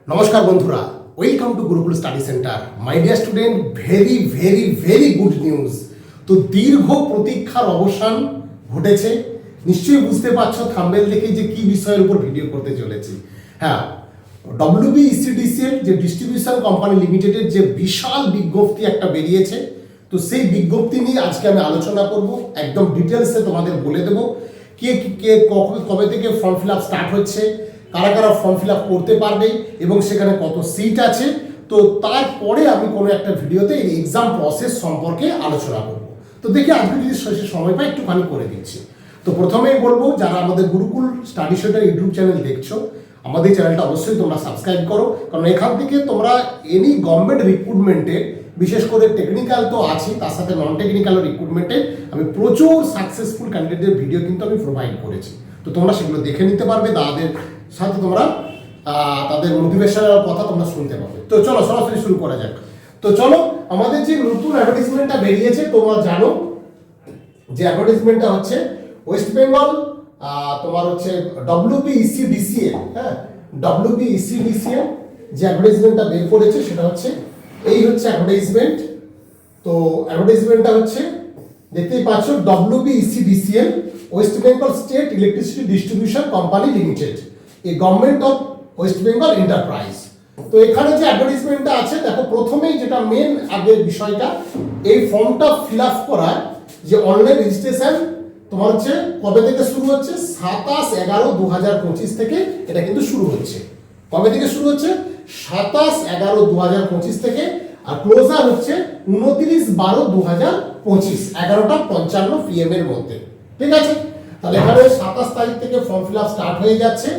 নমস্কার বন্ধুরা, welcome to Gurukul study centre. My dear student, very very very good news. তো দীর্ঘ প্রতীক্ষার অবসান ঘটেছে। নিশ্চয়ই বুঝতে পারছো থাম্বনেল দেখে যে কি বিষয়ের উপর ভিডিও করতে চলেছি। হ্যাঁ, WBECDCL যে ডিস্ট্রিবিউশন কোম্পানি লিমিটেডের যে বিশাল বিজ্ঞপ্তি একটা বেরিয়েছে, তো সেই বিজ্ঞপ্তি নিয়ে আজকে আমি আলোচনা করব। একদম ডিটেলসে তোমাদের বলে দেবো কে কে কবে থেকে ফর্ম ফিল আপ স্টার্ট হচ্ছে, কারা কারা ফর্ম ফিল আপ করতে পারবে এবং সেখানে কত সিট আছে। তো তারপরে আমি কোনো একটা ভিডিওতে এই এক্সাম প্রসেস সম্পর্কে আলোচনা করব। তো দেখি আজকে যদি শেষে সময় পাই একটুখানি করে দিচ্ছি। তো প্রথমেই বলবো, যারা আমাদের Gurukul study centre YouTube channel দেখছো, আমাদের চ্যানেলটা অবশ্যই তোমরা সাবস্ক্রাইব করো, কারণ এখান থেকে তোমরা এনি গভর্নমেন্ট রিক্রুটমেন্টে, বিশেষ করে টেকনিক্যাল তো আছে, তার সাথে নন টেকনিক্যাল রিক্রুটমেন্টে আমি প্রচুর সাকসেসফুল ক্যান্ডিডেটের ভিডিও কিন্তু আমি প্রোভাইড করেছি। তো তোমরা সেগুলো দেখে নিতে পারবে, তাদের সাথে তোমরা তাদের মোটিভেশনের কথা তোমরা শুনতে পাবে। তো চলো সরাসরি শুরু করা যাক। তো চলো, আমাদের যে নতুন অ্যাডভার্টাইজমেন্টটা বেরিয়েছে, তোমরা জানো যে অ্যাডভার্টাইজমেন্টটা হচ্ছে ওয়েস্ট বেঙ্গল তোমার হচ্ছে WBECDCL, হ্যাঁ, WBECDCL যে অ্যাডভার্টাইজমেন্টটা বের করেছে সেটা হচ্ছে এই হচ্ছে অ্যাডভার্টাইজমেন্ট। তো অ্যাডভার্টাইজমেন্টটা হচ্ছে দেখতেই পাচ্ছ, WBECDCL West Bengal state electricity distribution company limited, a government of West Bengal enterprise. তো এখানে যে অ্যাডভার্টাইজমেন্টটা আছে, দেখো প্রথমেই যেটা মেন আগের বিষয়টা, এই ফর্মটা ফিল আপ করার যে অনলাইন রেজিস্ট্রেশন তোমার হচ্ছে কবে থেকে শুরু হচ্ছে, 27/11/2025 থেকে এটা কিন্তু শুরু হচ্ছে। কবে থেকে শুরু হচ্ছে? 27/11/2025 থেকে, আর ক্লোজার হচ্ছে 29/12/2025 11:55 PM এর মধ্যে। ঠিক আছে, তাহলে এখানে 27 তারিখ থেকে ফর্ম ফিল আপ স্টার্ট হয়ে যাচ্ছে,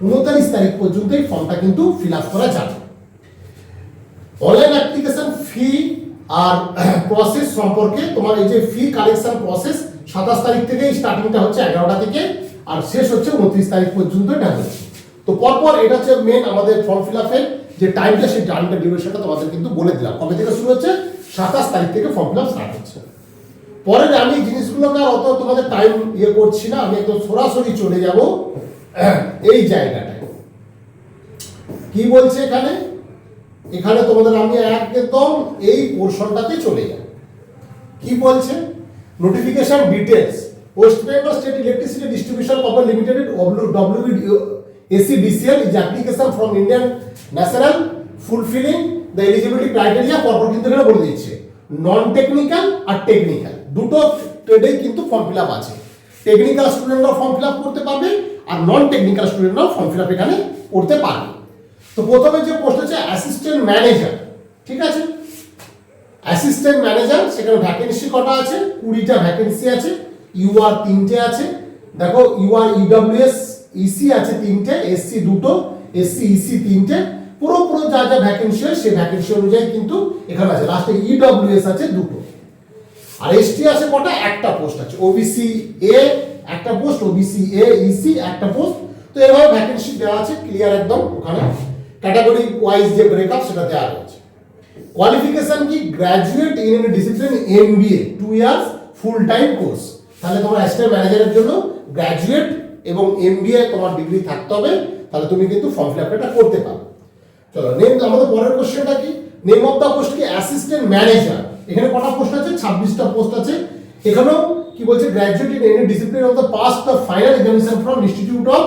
29 তারিখ পর্যন্ত এই ফর্মটা কিন্তু ফিল আপ করা যাবে। অনলাইন অ্যাপ্লিকেশন ফি আর প্রসেস সম্পর্কে, তোমার এই যে ফি কালেকশন প্রসেস 27 তারিখ থেকে স্টার্টিংটা হচ্ছে 11টা থেকে, আর শেষ হচ্ছে 29 তারিখ পর্যন্ত এটা হচ্ছে। তো পরপর এটা হচ্ছে মেন আমাদের ফর্ম ফিল আপের যে টাইমটা, সেই টাইমটা ডিউরেশনটা তোমাদের কিন্তু বলে দিলাম। কবে থেকে শুরু হচ্ছে? 27 তারিখ থেকে ফর্ম ফিল আপ স্টার্ট হচ্ছে। পরে আমি জিনিসগুলোকে আর অত তোমাদের টাইম করছি না, আমি একদম সরাসরি চলে যাব এই জায়গাটায়। কি বলছে এখানে? এখানে তোমাদের আমি একদম এই পোর্শনটাতে চলে যাব। কি বলছে? Notification details, West Bengal state electricity distribution company limited WBECDCL is application from Indian national fulfilling the eligibility criteria। পরপর কিন্তু এখানে বলে দিচ্ছে নন টেকনিক্যাল আর টেকনিক্যাল দুটো ট্রেডেই কিন্তু ফর্ম ফিল আপ আছে। টেকনিক্যাল স্টুডেন্টরাও ফর্ম ফিল আপ করতে পারবে, আর নন টেকনিক্যাল স্টুডেন্টরাও ফর্ম ফিল আপ এখানে করতে পারবে। তো প্রথমে যে পোস্ট হচ্ছে অ্যাসিস্ট্যান্ট ম্যানেজার। ঠিক আছে, অ্যাসিস্ট্যান্ট ম্যানেজার, সেখানে ভ্যাকেন্সি কটা আছে? 20টা ভ্যাকেন্সি আছে। UR 3টে আছে। দেখো UR EWS EC আছে 3টে, SC 2টো, SC EC 3টে। পুরো যা যা ভ্যাকেন্সি হয় সেই ভ্যাকেন্সি অনুযায়ী কিন্তু এখানে আছে। লাস্টে EWS আছে 2টো, আর ST আছে কটা? একটা পোস্ট আছে। OBC A একটা পোস্ট, OBC A EC একটা পোস্ট। তো এভাবে ভ্যাকেন্সি দেওয়া আছে ক্লিয়ার একদম। ওখানে ক্যাটাগরি ওয়াইজ যে ব্রেকআপ সেটা দেওয়া রয়েছে। কোয়ালিফিকেশন কি? Graduate in any discipline MBA 2 years full time course. তাহলে তোমার অ্যাসিস্ট্যান্ট ম্যানেজারের জন্য গ্র্যাজুয়েট এবং MBA তোমার ডিগ্রি থাকতে হবে, তাহলে তুমি কিন্তু ফর্ম ফিল আপটা করতে পারো। চলো, নেম, আমাদের পরের কোশ্চেনটা কি? নেম অফ দ্য পোস্ট কি? Assistant manager. এখানে কটা পোস্ট আছে? 26টা পোস্ট আছে। এখানেও কি বলছে? Graduate in any discipline of the pass the final examination from institute of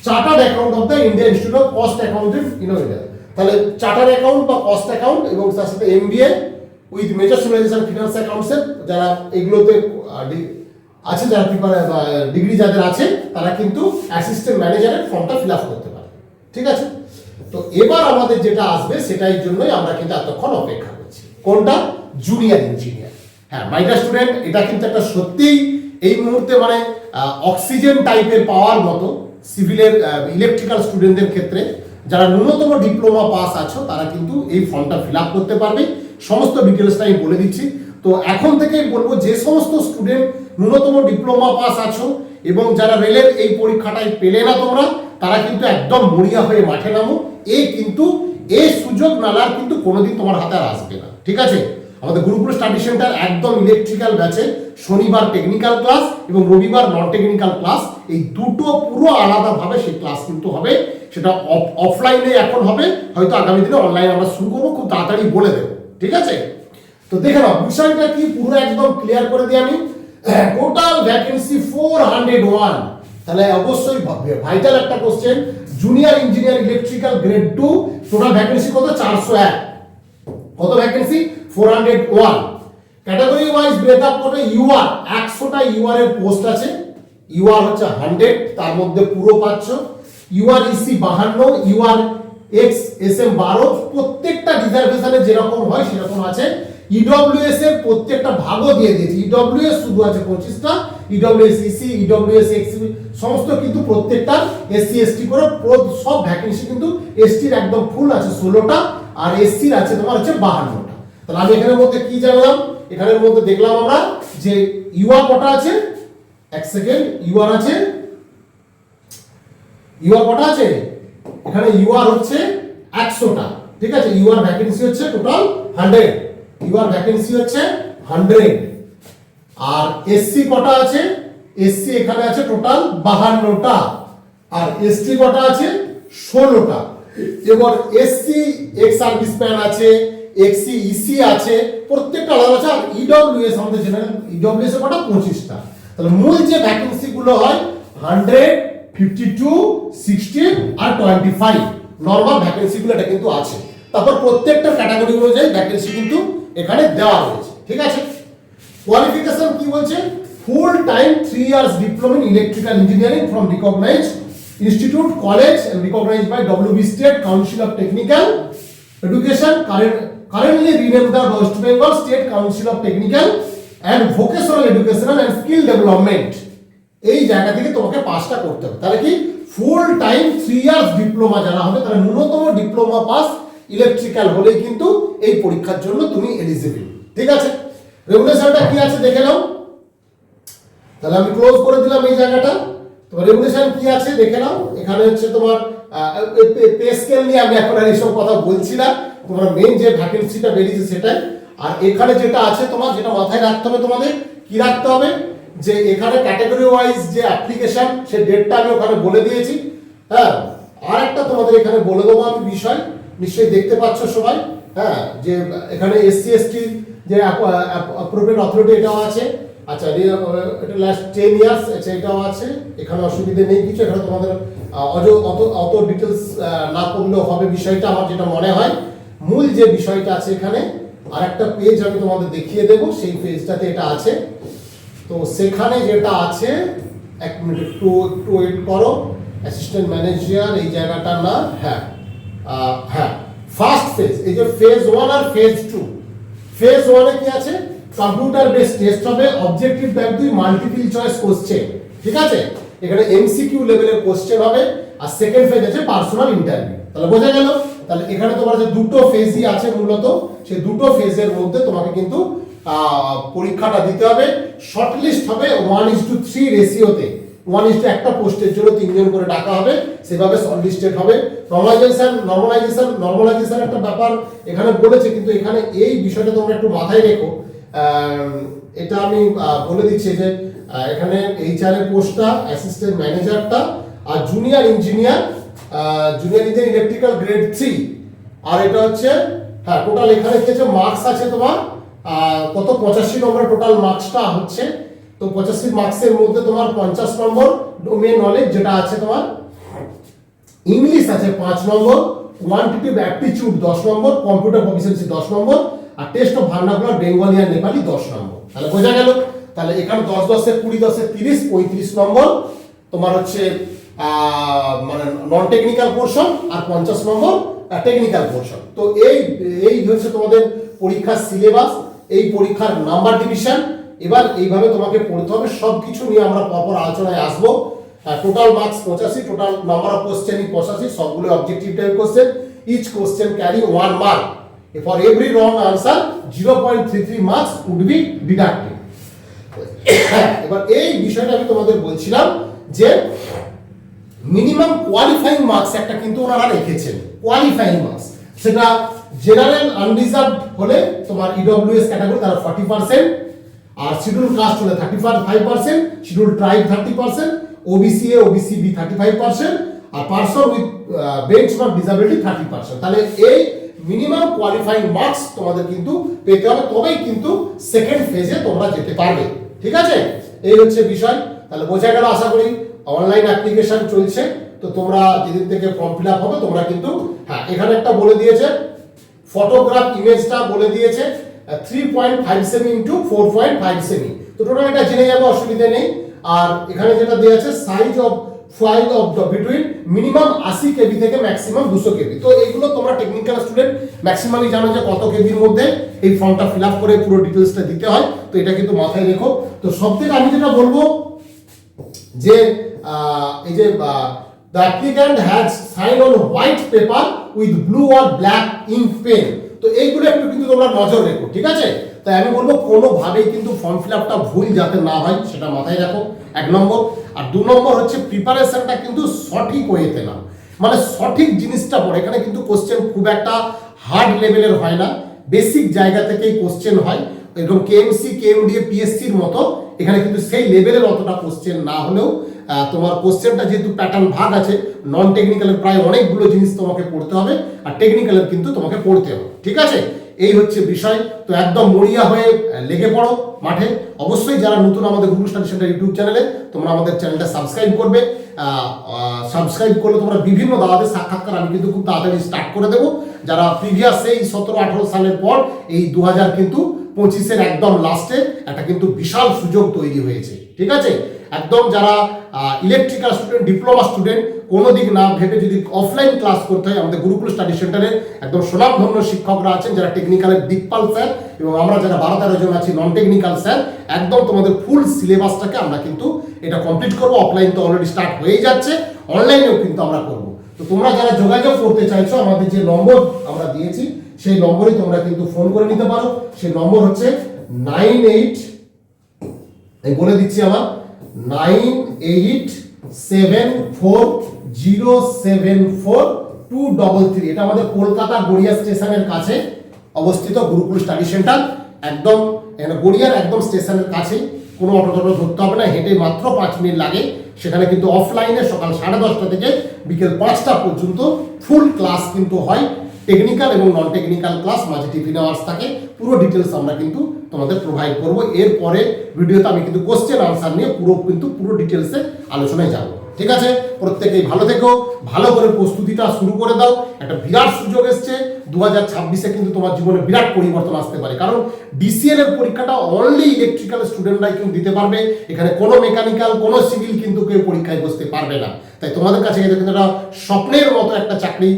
chartered account of the India institute of cost accountant innovator. তাহলে chartered account বা কস্ট অ্যাকাউন্ট এবং তার সাথে MBA with major specialization finance অ্যাকাউন্টসের যারা এগুলোতে আছে, যারা ডিগ্রি যাদের আছে, তারা কিন্তু অ্যাসিস্ট্যান্ট ম্যানেজারের ফর্মটা ফিল আপ করতে পারে। ঠিক আছে, তো এবার আমাদের যেটা আসবে সেটাই জন্যই আমরা কিন্তু এতক্ষণ অপেক্ষা করছি। কোনটা? Junior engineer. হ্যাঁ মাই ডিয়ার স্টুডেন্ট, এটা কিন্তু একটা সত্যিই এই মুহূর্তে মানে অক্সিজেন টাইপের পাওয়ার মতো সিভিলের ইলেকট্রিক্যাল স্টুডেন্টদের ক্ষেত্রে। যারা ন্যূনতম ডিপ্লোমা পাস আছো তারা কিন্তু এই ফর্মটা ফিল আপ করতে পারবে। সমস্ত ডিটেলসটা আমি বলে দিচ্ছি। তো এখন থেকেই বলবো, যে সমস্ত স্টুডেন্ট ন্যূনতম ডিপ্লোমা পাস আছো এবং যারা রেলের এই পরীক্ষাটাই পেলে না তোমরা, তারা কিন্তু একদম মরিয়া হয়ে মাঠে নামো। এই সুযোগ নালার কিন্তু কোনোদিন তোমার হাতে আর আসবে না। ঠিক আছে, আমাদের গুরুকুল স্টাডি সেন্টার একদম ইলেকট্রিক্যাল ব্যাচে শনিবার টেকনিক্যাল ক্লাস এবং রবিবার নন টেকনিক্যাল ক্লাস, এই দুটো পুরো আলাদাভাবে সেই ক্লাস কিন্তু হবে। সেটা অফলাইনে এখন হবে, হয়তো আগামী দিনে অনলাইনে আমরা শুরু করবো, খুব তাড়াতাড়ি বলে দেবো, ঠিক আছে? তো দেখে নাও বিষয়টা কি পুরো একদম ক্লিয়ার করে দিই আমি। টোটাল ভ্যাকেন্সি 401, তাহলে অবশ্যই ভাইটাল একটা question. Junior engineer electrical grade 2 total vacancy কত? 401। কত ভ্যাকেন্সি? 401। ক্যাটাগরি ওয়াইজ ব্রেকআপ করলে ইউআর 100টা ইউআর এর পোস্ট আছে, ইউআর হচ্ছে 100, তার মধ্যে পুরো পাচ্ছ। UR EC 52, UR ex SM 12, প্রত্যেকটা রিজার্ভেশনে যেরকম হয় সেরকম আছে। ইডব্লিউএস এর প্রত্যেকটা ভাগও দিয়ে দিয়েছি, ইডব্লিউএস শুধু আছে 25টা, ইডব্লিউএস ইসি, ইডব্লিউএস এক্স সমস্ত কিন্তু প্রত্যেকটা এসসি এসটি করে সব ভ্যাকেন্সি কিন্তু এসটির একদম ফুল আছে 16টা, আর এসসির আছে তোমার হচ্ছে 52টা। তাহলে আমি এখানের মধ্যে কি জানলাম? এখানের মধ্যে দেখলাম আমরা যে ইউআর কটা আছে, এক সেকেন্ড, ইউআর আছে, ইউআর কটা আছে এখানে? ইউআর হচ্ছে 100টা, ঠিক আছে? ইউআর ভ্যাকেন্সি হচ্ছে টোটাল 100, ইউআর ভ্যাকেন্সি হচ্ছে 100। আর এসসি কটা আছে? এসসি এখানে আছে টোটাল 52টা, আর এসটি কটা আছে? 16টা। এবার এসসি এক্স সার্ভিসম্যান আছে, এক্সি ইসি আছে, প্রত্যেকটা আলাদা আছে। আর ইডব্লিউএস আমাদের জেনারেল ইডব্লিউএস এর কটা? 25টা। তাহলে মূল যে ভ্যাকেন্সি গুলো হয় 100, 52, 16 আর 25 নরমাল ভ্যাকেন্সি গুলো এটা কিন্তু আছে। তারপর প্রত্যেকটা ক্যাটাগরি অনুযায়ী ভ্যাকেন্সি কিন্তু এখানে দেওয়া হয়েছে, ঠিক আছে? কোয়ালিফিকেশন কি বলছে? Full time 3 years diploma in electrical engineering from recognized institute college and recognized by WB State Council of Technical Education, currently renamed the West Bengal State Council of Technical and Vocational Educational and Skill Development। এই জায়গা থেকে তোমাকে পাসটা করতে হবে। তাহলে কি ফুল time 3 years diploma যারা হবে তারা ন্যূনতম ডিপ্লোমা পাস ইলেকট্রিক্যাল হলেই কিন্তু এই পরীক্ষার জন্য তুমি এলিজিবল, ঠিক আছে? রেগুলেশনটা কি আছে দেখে নাও। তাহলে আমি ক্লোজ করে দিলাম এই জায়গাটা। তো রেগুলেশন কি আছে দেখে নাও। এখানে হচ্ছে তোমার পে স্কেল নিয়ে আমি এখন আর এইসব কথা বলছি না, তোমার মেইন যে ভ্যাকেন্সিটা বেরিয়েছে সেটাই। আর এখানে যেটা আছে তোমার, যেটা মাথায় রাখতে হবে তোমাদের, কি রাখতে হবে, যে এখানে ক্যাটাগরি ওয়াইজ যে অ্যাপ্লিকেশন সে ডেটটা আমি ওখানে বলে দিয়েছি। হ্যাঁ, আর একটা তোমাদের এখানে বলে দেবো আমি বিষয়, নিশ্চয়ই দেখতে পাচ্ছ সবাই। হ্যাঁ, যে এখানে এসসি এসটি যে অ্যাপ্রোপ্রিয়েট অথরিটি এটাও আছে। আচ্ছা, এটা লাস্ট 10 ইয়ার্স, আচ্ছা এটাও আছে। এখানে অসুবিধা নেই কিছু, এখানে তোমাদের অত ডিটেলস না করলেও হবে বিষয়টা, আমার যেটা মনে হয়। মূল যে বিষয়টা আছে এখানে আর একটা পেজ আমি তোমাদের দেখিয়ে দেবো, সেই পেজটাতে এটা আছে। তো সেখানে যেটা আছে, এক মিনিট একটু ওয়েট করো। অ্যাসিস্ট্যান্ট ম্যানেজার এই জায়গাটা না, হ্যাঁ হ্যাঁ, ফার্স্ট ফেজ, এই যে ফেজ 1 আর ফেজ 2। ফেজ 1 এ কি আছে? কম্পিউটার বেসড টেস্ট হবে, objective type 2, multiple choice question, ঠিক আছে? এখানে এমসিকিউ লেভেলের কোশ্চেন হবে। আর সেকেন্ড ফেজ আছে পার্সোনাল ইন্টারভিউ। তাহলে বোঝা গেল? তাহলে এখানে তোমার যে দুটো ফেজই আছে মূলত, সেই দুটো ফেজের মধ্যে তোমাকে কিন্তু পরীক্ষাটা দিতে হবে। শর্টলিস্ট হবে 1:3 রেশিওতে, 1:1 একটা পোস্টের জন্য 3 জন করে ডাকা হবে, সেভাবে শর্টলিস্টেড হবে। নরমালাইজেশন একটা ব্যাপার এখানে বলেছে, কিন্তু এখানে এই বিষয়টা তোমরা একটু মাথায় রেখো। এটা আমি বলে দিচ্ছি যে এখানে এইচআর এর পোস্টটা, অ্যাসিস্ট্যান্ট ম্যানেজারটা, আর জুনিয়র ইঞ্জিনিয়ার ইলেকট্রিক্যাল গ্রেড 3। আর এটা হচ্ছে, হ্যাঁ, টোটাল এখানে কিছু মার্কস আছে তোমার কত? 85 নম্বর টোটাল মার্কসটা হচ্ছে। তো 85 মার্কসের মধ্যে তোমার 50 নম্বর ডোমেইন নলেজ যেটা আছে তোমার, ইংলিশ আছে 5 number, quantitative aptitude 10 number, computer proficiency 10 number, আর টেস্ট অফ ভার্নাকুলার বেঙ্গলি আর নেপালি 10 নম্বর। তাহলে বোঝা গেল? তাহলে এখানে 10 10 20 10 30 35 নম্বর তোমার হচ্ছে মানে নন টেকনিক্যাল পোরশন, আর 50 নম্বর টেকনিক্যাল পোরশন। তো এই হচ্ছে তোমাদের পরীক্ষার সিলেবাস, এই পরীক্ষার নাম্বার ডিভিশন। এবার এইভাবে তোমাকে পড়তে হবে। সব কিছু নিয়ে আমরা পরপর আলোচনায় আসবো। Total marks 85, total number of question 85, সবগুলো objective type question. Each question carry 1 mark. For every wrong answer 0.33 marks would be deducted। এবার এই বিষয়টা আমি তোমাদের বলছিলাম যে মিনিমাম কোয়ালিফাইং মার্কস একটা কিন্তু ওনারা রেখেছেন। কোয়ালিফাইং মার্কস সেটা জেনারেল আনরিজার্ভড হলে তোমার ইডব্লিউএস ক্যাটাগরি তারা 40%, আর শিডিউল কাস্ট হলে 35%, schedule tribe 30%, OBC A OBC B 35%, আর পার্সন উইথ বেঞ্চমার্ক ডিসেবিলিটি 30%। তাহলে এই মিনিমাম কোয়ালিফাইং মার্কস তোমাদের কিন্তু পেতে হবে, তবেই কিন্তু সেকেন্ড ফেজে তোমরা যেতে পারবে। ঠিক আছে, এই হচ্ছে বিষয়। তাহলে বোঝা গেল আশা করি। অনলাইন অ্যাপ্লিকেশন চলছে, তো তোমরা যেদিন থেকে ফর্ম ফিল আপ হবে তোমরা কিন্তু, হ্যাঁ এখানে একটা বলে দিয়েছে ফটোগ্রাফ ইমেজটা বলে দিয়েছে 3.5 সেমি ইন্টু 4.5 সেমি, তো টোটাল এটা জেনে যাবে, অসুবিধা নেই। আর এখানে যেটা দেওয়া আছে size of file of between minimum 80 কেবি থেকে ম্যাক্সিমাম 200 কেবি। তো এইগুলো তোমরা টেকনিক্যাল স্টুডেন্ট ম্যাক্সিমামই জানো যে কত কেবির মধ্যে এই ফর্মটা ফিল আপ করে পুরো ডিটেলসটা দিতে হয়, তো এটা কিন্তু মাথায় রেখো। তো সবথেকে আমি যেটা বলবো যে এই যে the applicant has signed on white paper with blue or black ink pen, তো এইগুলো একটু কিন্তু তোমরা নজর রেখো। ঠিক আছে, তাই আমি বলবো কোনোভাবেই কিন্তু ফর্ম ফিল আপটা ভুল যাতে না হয় সেটা মাথায় রাখো, 1 নম্বর। আর 2 নম্বর হচ্ছে প্রিপারেশনটা কিন্তু সঠিক ওয়েতে নাও, মানে সঠিক জিনিসটা পড়ে। এখানে কিন্তু কোশ্চেন খুব একটা হার্ড লেভেলের হয় না, বেসিক জায়গা থেকেই কোশ্চেন হয়, এরকম কেএমসি কেএমডি পিএসসির মতো এখানে কিন্তু সেই লেভেলের অতটা কোশ্চেন না হলেও তোমার কোশ্চেনটা যেহেতু প্যাটার্ন ভাগ আছে, নন টেকনিক্যালের প্রায় অনেকগুলো জিনিস তোমাকে পড়তে হবে, আর টেকনিক্যালের কিন্তু তোমাকে পড়তে হবে। ঠিক আছে, এই হচ্ছে বিষয়। তো একদম মরিয়া হয়ে লেগে পড়ো মাঠে। অবশ্যই যারা নতুন আমাদের গুগল স্টাডি সেন্টার ইউটিউব চ্যানেলে, তোমরা আমাদের চ্যানেলটা সাবস্ক্রাইব করবে। সাবস্ক্রাইব করলে তোমরা বিভিন্ন দাদাদের সাক্ষাৎকার আমি কিন্তু খুব তাড়াতাড়ি স্টার্ট করে দেবো, যারা প্রিভিয়াস এই 17-18 সালের পর এই 2025-এর একদম লাস্টে একটা কিন্তু বিশাল সুযোগ তৈরি হয়েছে। ঠিক আছে, একদম যারা ইলেকট্রিক্যাল স্টুডেন্ট, ডিপ্লোমা স্টুডেন্ট, কোনো দিক না ভেবে যদি অফলাইন ক্লাস করতে হয়, আমাদের গুরুকুল স্টাডি সেন্টারে একদম সুনামধন্য শিক্ষকরা আছেন, যারা টেকনিক্যালের দিকপাল স্যার এবং আমরা যারা 12-13 জন আছি নন টেকনিক্যাল স্যার, একদম তোমাদের ফুল সিলেবাসটাকে আমরা কিন্তু এটা কমপ্লিট করবো। অফলাইন তো অলরেডি স্টার্ট হয়েই যাচ্ছে, অনলাইনেও কিন্তু আমরা করবো। তো তোমরা যারা যোগাযোগ করতে চাইছো, আমাদের যে নম্বর আমরা দিয়েছি সেই নম্বরে তোমরা কিন্তু ফোন করে নিতে পারো। সেই নম্বর হচ্ছে 98, আমি বলে দিচ্ছি আমার 9887407423। এটা আমাদের কলকাতা গড়িয়া স্টেশনের কাছে অবস্থিত গুরুকুল স্টাডি সেন্টার, একদম গড়িয়ার একদম স্টেশনের কাছে। কোনো অটো টটো ধরতে হবে না, হেঁটে মাত্র 5 মিনিট লাগে। সেখানে কিন্তু অফলাইনে সকাল 10:30 থেকে বিকেল 5টা পর্যন্ত ফুল ক্লাস কিন্তু হয়, টেকনিক্যাল এবং নন টেকনিক্যাল ক্লাস, মাঝে টিফিন আওয়ার্স থাকে। পুরো ডিটেলস আমরা কিন্তু তোমাদের প্রোভাইড করব। এরপরে ভিডিওতে আমি কিন্তু কোশ্চেন আনসার নিয়ে পুরো ডিটেলসে আলোচনায় যাব। ঠিক আছে, প্রত্যেকেই ভালো থেকো, ভালো করে প্রস্তুতিটা শুরু করে দাও। একটা বিরাট সুযোগ এসছে 2026-এ, কিন্তু তোমার জীবনে বিরাট পরিবর্তন আসতে পারে, কারণ ডিসিএল এর পরীক্ষাটা অনলি ইলেকট্রিক্যাল স্টুডেন্টরাই কিন্তু দিতে পারবে। এখানে কোনো মেকানিক্যাল, কোনো সিভিল কিন্তু কেউ পরীক্ষায় বসতে পারবে না। তাই তোমাদের কাছে কিন্তু একটা স্বপ্নের মতো একটা চাকরি,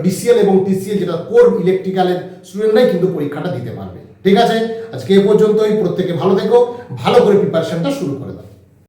ডিসিএল এবং টিসিএল যেটা কোর ইলেকট্রিক্যালের স্টুডেন্টরাই কিন্তু পরীক্ষাটা দিতে পারবে। ঠিক আছে, আজকে এ পর্যন্তই। প্রত্যেকে ভালো থেকো, ভালো করে প্রিপারেশনটা শুরু করে দাও।